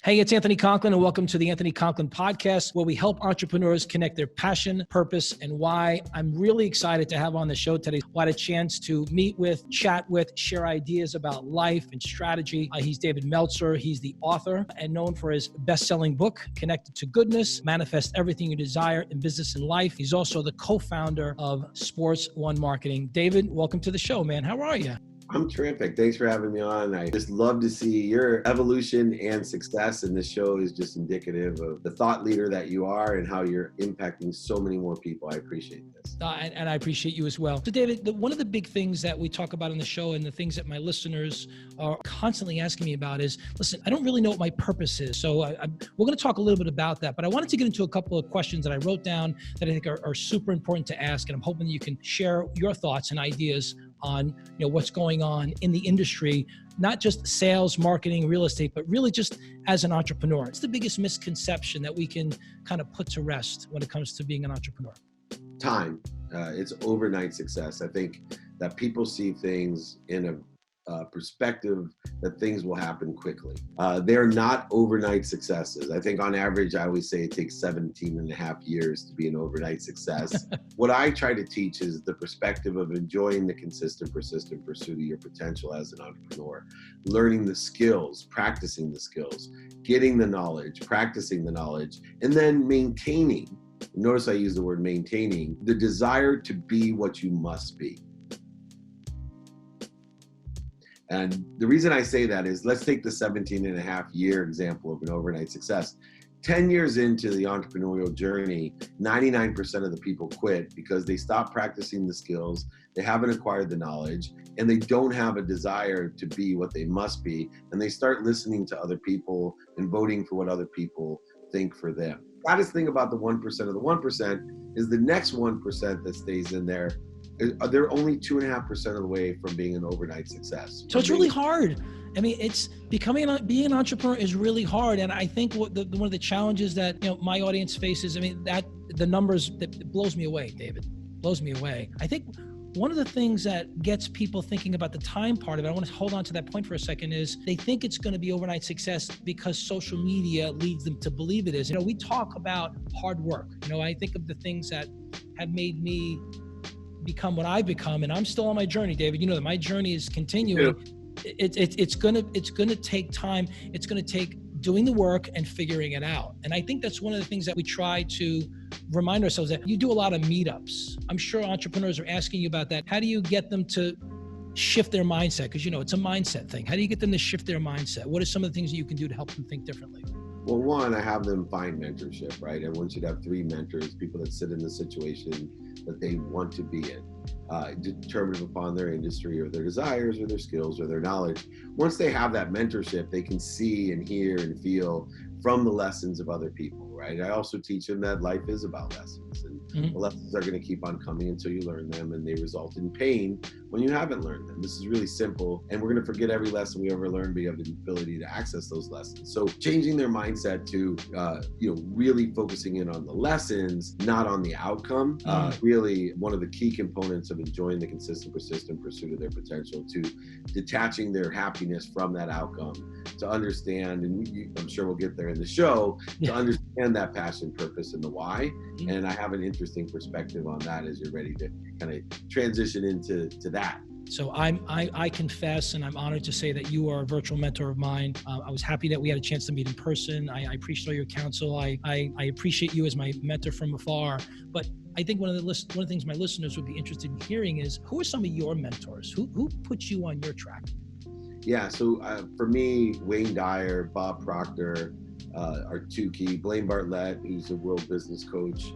Hey, it's Anthony Conklin, and welcome to the Anthony Conklin Podcast, where we help entrepreneurs connect their passion, purpose, and why. I'm really excited to have on the show today. I had a chance to meet with, chat with, share ideas about life and strategy. He's David Meltzer. He's the author and known for his best-selling book, Connected to Goodness, Manifest Everything You Desire in Business and Life. He's also the co-founder of Sports One Marketing. David, welcome to the show, man. How are you? I'm terrific. Thanks for having me on. I just love to see your evolution and success, and this show is just indicative of the thought leader that you are and how you're impacting so many more people. I appreciate this. And I appreciate you as well. So David, one of the big things that we talk about on the show and the things that my listeners are constantly asking me about is, listen, I don't really know what my purpose is. So we're going to talk a little bit about that, but I wanted to get into a couple of questions that I wrote down that I think are super important to ask. And I'm hoping that you can share your thoughts and ideas on what's going on in the industry, not just sales, marketing, real estate, but really just as an entrepreneur. It's the biggest misconception that we can kind of put to rest when it comes to being an entrepreneur. Time. It's overnight success. I think that people see things in a perspective that things will happen quickly. They're not overnight successes. I think on average, I always say it takes 17 and a half years to be an overnight success. What I try to teach is the perspective of enjoying the consistent, persistent pursuit of your potential as an entrepreneur, learning the skills, practicing the skills, getting the knowledge, practicing the knowledge, and then maintaining. Notice I use the word maintaining, the desire to be what you must be. And the reason I say that is, let's take the 17 and a half year example of an overnight success. 10 years into the entrepreneurial journey, 99% of the people quit because they stop practicing the skills, they haven't acquired the knowledge, and they don't have a desire to be what they must be. And they start listening to other people and voting for what other people think for them. The saddest thing about the 1% of the 1% is the next 1% that stays in there, they're only 2.5% of the way from being an overnight success. So it's really hard. I mean, being an entrepreneur is really hard. And I think one of the challenges that my audience faces, that the numbers, that blows me away, David, blows me away. I think one of the things that gets people thinking about the time part of it, I want to hold on to that point for a second, is they think it's going to be overnight success because social media leads them to believe it is. We talk about hard work. I think of the things that have made me become what I've become, and I'm still on my journey, David. That my journey is continuing. Yeah. It's gonna take time. It's gonna take doing the work and figuring it out. And I think that's one of the things that we try to remind ourselves that. You do a lot of meetups. I'm sure entrepreneurs are asking you about that. How do you get them to shift their mindset? Because it's a mindset thing. How do you get them to shift their mindset? What are some of the things that you can do to help them think differently? Well, one, I have them find mentorship, right? Everyone should have 3 mentors, people that sit in the situation that they want to be in, determined upon their industry or their desires or their skills or their knowledge. Once they have that mentorship, they can see and hear and feel from the lessons of other people, right? I also teach them that life is about lessons, and the lessons are going to keep on coming until you learn them, and they result in pain when you haven't learned them. This is really simple, and we're going to forget every lesson we ever learned, but you have the ability to access those lessons. So changing their mindset to, really focusing in on the lessons, not on the outcome, really one of the key components of enjoying the consistent, persistent pursuit of their potential, to detaching their happiness from that outcome, to understand, and I'm sure we'll get there in the show, to understand that passion, purpose, and the why. And I have an interesting perspective on that as you're ready to kind of transition into that. So I confess, and I'm honored to say that you are a virtual mentor of mine. I was happy that we had a chance to meet in person. I appreciate all your counsel. I appreciate you as my mentor from afar. But I think one of the things my listeners would be interested in hearing is, who are some of your mentors? Who put you on your track? Yeah, so for me, Wayne Dyer, Bob Proctor are 2 key. Blaine Bartlett, who's a world business coach,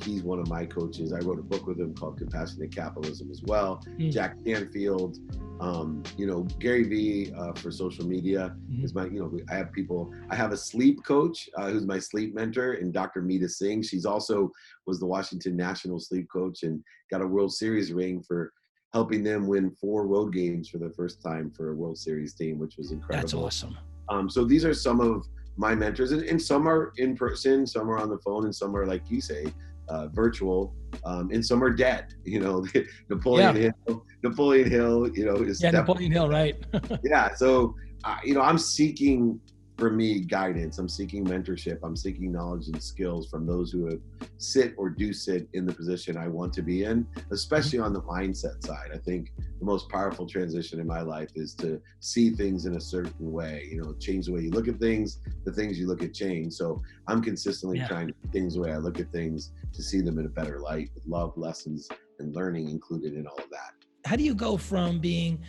he's one of my coaches. I wrote a book with him called Compassionate Capitalism as well. Jack Canfield, Gary Vee for social media is my, I have a sleep coach who's my sleep mentor, and Dr. Meeta Singh. She's also was the Washington National sleep coach and got a World Series ring for helping them win 4 road games for the first time for a World Series team, which was incredible. That's awesome. So these are some of my mentors, and some are in person, some are on the phone, and some are, like you say, virtual, and some are dead. Napoleon Hill, is Napoleon Hill, right? Yeah. So, I'm seeking for me, guidance. I'm seeking mentorship. I'm seeking knowledge and skills from those who have sit or do sit in the position I want to be in, especially on the mindset side. I think the most powerful transition in my life is to see things in a certain way, change the way you look at things, the things you look at change. So I'm consistently trying to see things the way I look at things, to see them in a better light, with love, lessons, and learning included in all of that. How do you go from being,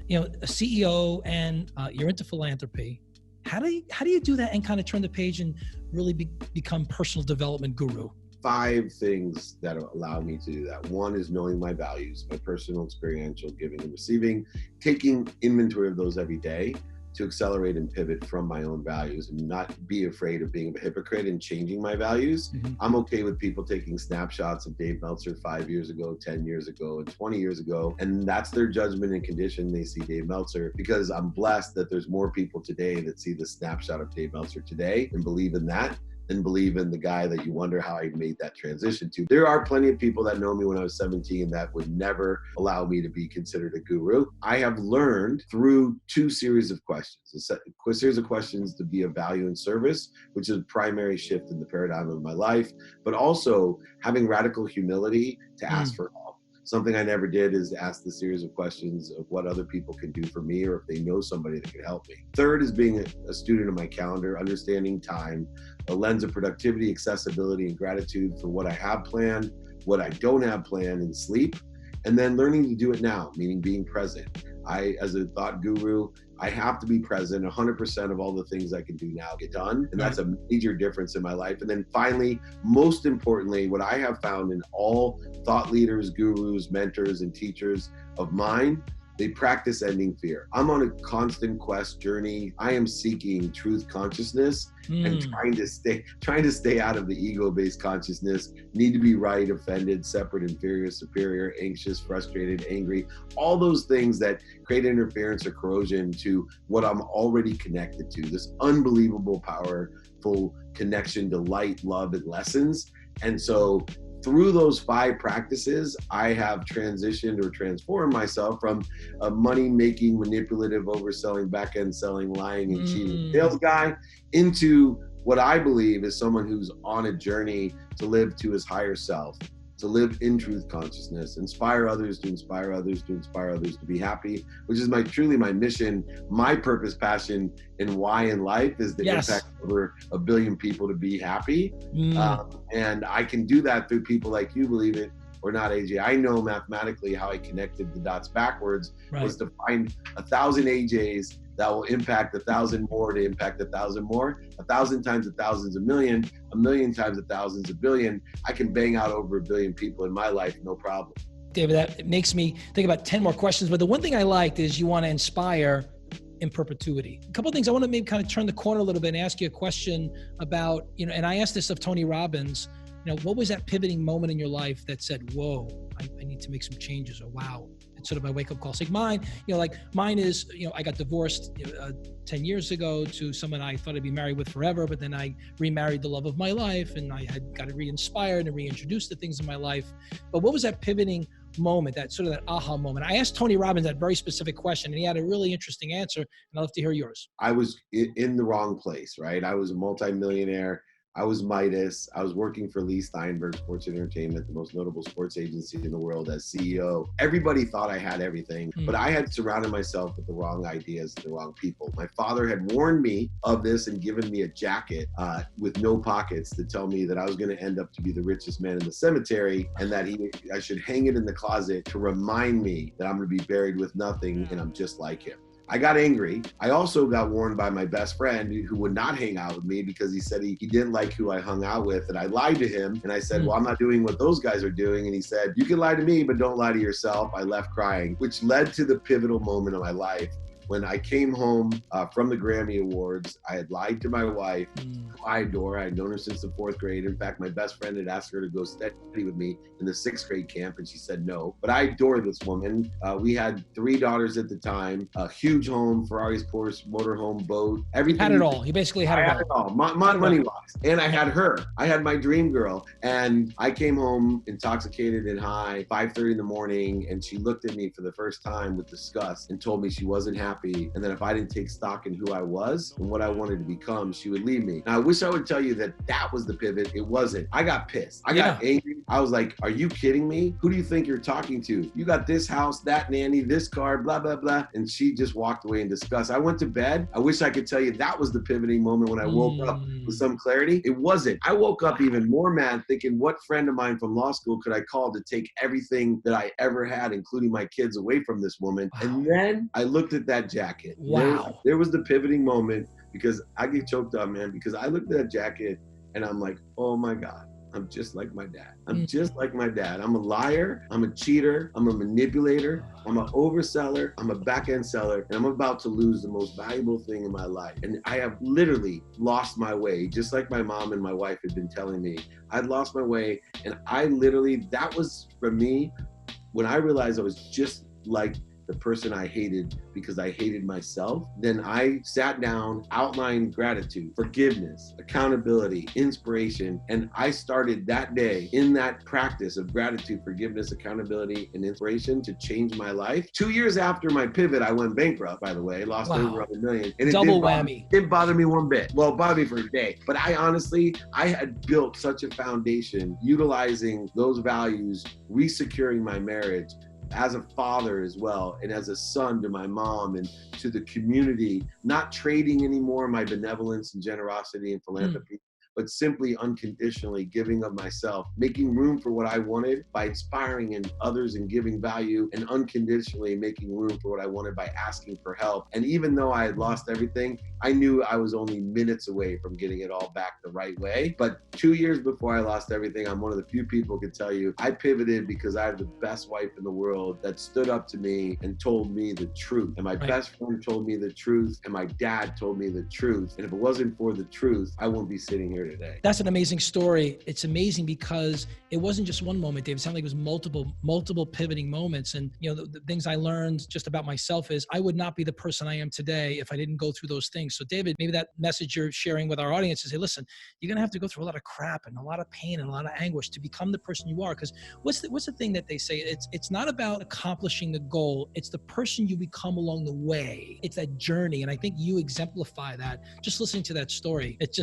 a CEO and you're into philanthropy? How do you do that and kind of turn the page and really become personal development guru? 5 things that allow me to do that. One is knowing my values, my personal, experiential giving and receiving, taking inventory of those every day to accelerate and pivot from my own values and not be afraid of being a hypocrite and changing my values. Mm-hmm. I'm okay with people taking snapshots of Dave Meltzer 5 years ago, 10 years ago, and 20 years ago, and that's their judgment and condition. They see Dave Meltzer, because I'm blessed that there's more people today that see the snapshot of Dave Meltzer today and believe in that, and believe in the guy that you wonder how I made that transition to. There are plenty of people that know me when I was 17 that would never allow me to be considered a guru. I have learned through 2 series of questions, a series of questions to be of value and service, which is a primary shift in the paradigm of my life, but also having radical humility to ask for help. Something I never did is ask the series of questions of what other people can do for me, or if they know somebody that can help me. Third is being a student of my calendar, understanding time, a lens of productivity, accessibility, and gratitude for what I have planned, what I don't have planned, and sleep. And then learning to do it now, meaning being present. As a thought guru, I have to be present. 100% of all the things I can do now get done. And that's a major difference in my life. And then finally, most importantly, what I have found in all thought leaders, gurus, mentors, and teachers of mine, they practice ending fear. I'm on a constant quest journey. I am seeking truth consciousness and trying to stay out of the ego-based consciousness, need to be right, offended, separate, inferior, superior, anxious, frustrated, angry, all those things that create interference or corrosion to what I'm already connected to, this unbelievable, powerful connection to light, love, and lessons. And so through those 5 practices, I have transitioned or transformed myself from a money-making, manipulative, overselling, back-end selling, lying, and cheating sales guy into what I believe is someone who's on a journey to live to his higher self, to live in truth consciousness, inspire others, to inspire others, to inspire others to be happy, which is truly my mission, my purpose, passion, and why in life is to impact over 1 billion people to be happy. And I can do that through people like you, believe it or not, AJ. I know mathematically how I connected the dots backwards was to find 1,000 AJs that will impact 1,000 more to impact 1,000 more. 1,000 times 1,000 is 1,000,000. 1,000,000 times 1,000 is 1,000,000,000. I can bang out over 1 billion people in my life, no problem. David, that makes me think about 10 more questions. But the one thing I liked is you want to inspire in perpetuity. A couple of things I want to maybe kind of turn the corner a little bit and ask you a question about, and I asked this of Tony Robbins, what was that pivoting moment in your life that said, whoa, I need to make some changes, or wow, it's sort of my wake up call. So mine is, I got divorced 10 years ago to someone I thought I'd be married with forever, but then I remarried the love of my life, and I had got re-inspired and reintroduced to things in my life. But what was that pivoting moment, that sort of that aha moment? I asked Tony Robbins that very specific question, and he had a really interesting answer, and I'd love to hear yours. I was in the wrong place, right? I was a multimillionaire. I was Midas. I was working for Lee Steinberg Sports Entertainment, the most notable sports agency in the world, as CEO. Everybody thought I had everything, but I had surrounded myself with the wrong ideas, the wrong people. My father had warned me of this and given me a jacket with no pockets to tell me that I was going to end up to be the richest man in the cemetery, and that I should hang it in the closet to remind me that I'm going to be buried with nothing and I'm just like him. I got angry. I also got warned by my best friend who would not hang out with me because he said he didn't like who I hung out with. And I lied to him. And I said, well, I'm not doing what those guys are doing. And he said, you can lie to me, but don't lie to yourself. I left crying, which led to the pivotal moment of my life. When I came home from the Grammy Awards, I had lied to my wife, who I adore. I had known her since the 4th grade. In fact, my best friend had asked her to go study with me in the 6th grade camp, and she said no. But I adore this woman. We had 3 daughters at the time, a huge home, Ferraris, Porsche, motorhome, boat, everything. Had it all. You basically had it all. Money-wise. And I had her. I had my dream girl. And I came home intoxicated and high, 5:30 in the morning, and she looked at me for the first time with disgust and told me she wasn't happy happy. And then if I didn't take stock in who I was and what I wanted to become, she would leave me. Now, I wish I would tell you that that was the pivot. It wasn't. I got pissed. I got angry. I was like, are you kidding me? Who do you think you're talking to? You got this house, that nanny, this car, blah, blah, blah. And she just walked away in disgust. I went to bed. I wish I could tell you that was the pivoting moment when I woke up with some clarity. It wasn't. I woke up even more mad thinking, what friend of mine from law school could I call to take everything that I ever had, including my kids, away from this woman? And then I looked at that jacket. There was the pivoting moment, because I get choked up, man, because I looked at that jacket and I'm like, oh my God, I'm just like my dad. I'm just like my dad. I'm a liar. I'm a cheater. I'm a manipulator. I'm an overseller. I'm a back-end seller. And I'm about to lose the most valuable thing in my life. And I have literally lost my way, just like my mom and my wife had been telling me. I'd lost my way. And I literally, that was for me, when I realized I was just like the person I hated because I hated myself, then I sat down, outlined gratitude, forgiveness, accountability, inspiration, and I started that day in that practice of gratitude, forgiveness, accountability, and inspiration to change my life. 2 years after my pivot, I went bankrupt, by the way, lost over $1 million. And double whammy. It didn't bother me one bit. Well, it bothered me for a day. But I honestly, I had built such a foundation utilizing those values, resecuring my marriage, as a father as well, and as a son to my mom and to the community, not trading anymore my benevolence and generosity and philanthropy, but simply unconditionally giving of myself, making room for what I wanted by inspiring in others and giving value, and unconditionally making room for what I wanted by asking for help. And even though I had lost everything, I knew I was only minutes away from getting it all back the right way. But 2 years before I lost everything, I'm one of the few people who could tell you I pivoted because I have the best wife in the world that stood up to me and told me the truth. And my best friend told me the truth, and my dad told me the truth. And if it wasn't for the truth, I wouldn't be sitting here today. That's an amazing story. It's amazing because it wasn't just one moment, Dave. It sounded like it was multiple pivoting moments. And the things I learned just about myself is I would not be the person I am today if I didn't go through those things. So David, maybe that message you're sharing with our audience is, hey, listen, you're going to have to go through a lot of crap and a lot of pain and a lot of anguish to become the person you are. Because what's the thing that they say? It's not about accomplishing the goal. It's the person you become along the way. It's that journey. And I think you exemplify that just listening to that story. It's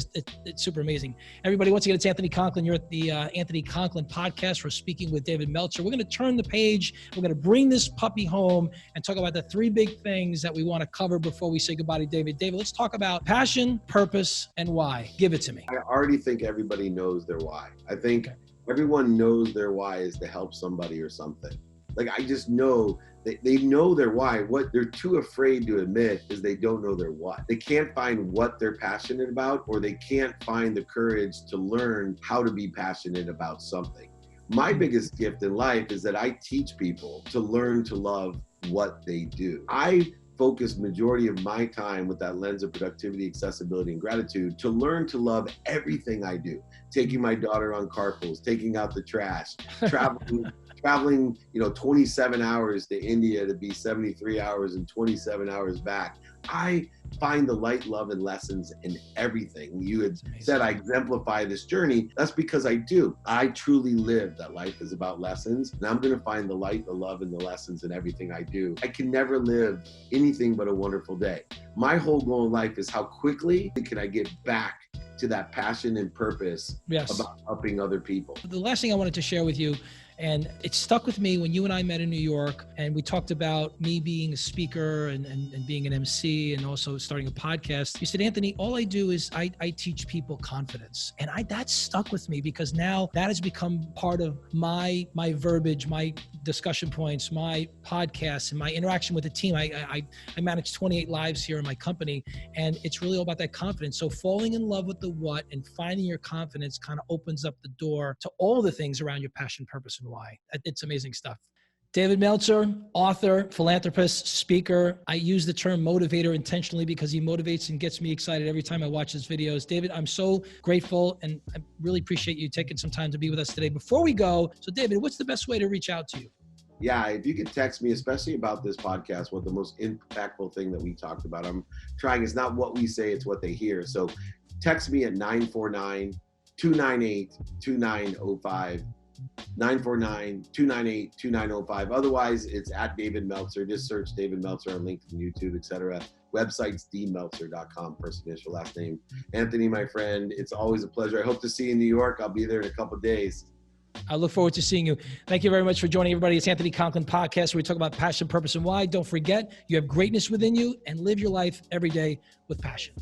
super amazing. Everybody, once again, it's Anthony Conklin. You're at the Anthony Conklin podcast. We're speaking with David Meltzer. We're going to turn the page. We're going to bring this puppy home and talk about the 3 big things that we want to cover before we say goodbye to David. David, let's talk about passion, purpose, and why. Give it to me. I already think everybody knows their why. I think everyone knows their why is to help somebody or something. Like, I just know they know their why. What they're too afraid to admit is they don't know their what. They can't find what they're passionate about, or they can't find the courage to learn how to be passionate about something. My biggest gift in life is that I teach people to learn to love what they do. I focus majority of my time with that lens of productivity, accessibility, and gratitude to learn to love everything I do. Taking my daughter on carpools, taking out the trash, traveling 27 hours to India to be 73 hours and 27 hours back. I find the light, love, and lessons in everything. You had said I exemplify this journey. That's because I do. I truly live that life is about lessons, and I'm going to find the light, the love, and the lessons in everything I do. I can never live anything but a wonderful day. My whole goal in life is how quickly can I get back to that passion and purpose about helping other people. The last thing I wanted to share with you, and it stuck with me when you and I met in New York, and we talked about me being a speaker and being an MC and also starting a podcast. You said, Anthony, all I do is I teach people confidence. And that stuck with me because now that has become part of my verbiage, my discussion points, my podcasts, and my interaction with the team. I manage 28 lives here in my company, and it's really all about that confidence. So falling in love with the what and finding your confidence kind of opens up the door to all the things around your passion, purpose, and why. It's amazing stuff. David Meltzer, author, philanthropist, speaker. I use the term motivator intentionally because he motivates and gets me excited every time I watch his videos. David, I'm so grateful, and I really appreciate you taking some time to be with us today. Before we go, so David, what's the best way to reach out to you? Yeah, if you could text me, especially about this podcast, what the most impactful thing that we talked about. I'm trying, it's not what we say, it's what they hear. So text me at 949-298-2905. 949-298-2905. Otherwise, it's at David Meltzer. Just search David Meltzer on LinkedIn, YouTube, etc. Website's dmeltzer.com, first initial, last name. Anthony, my friend, it's always a pleasure. I hope to see you in New York. I'll be there in a couple of days. I look forward to seeing you. Thank you very much for joining everybody. It's Anthony Conklin Podcast, where we talk about passion, purpose, and why. Don't forget, you have greatness within you, and live your life every day with passion.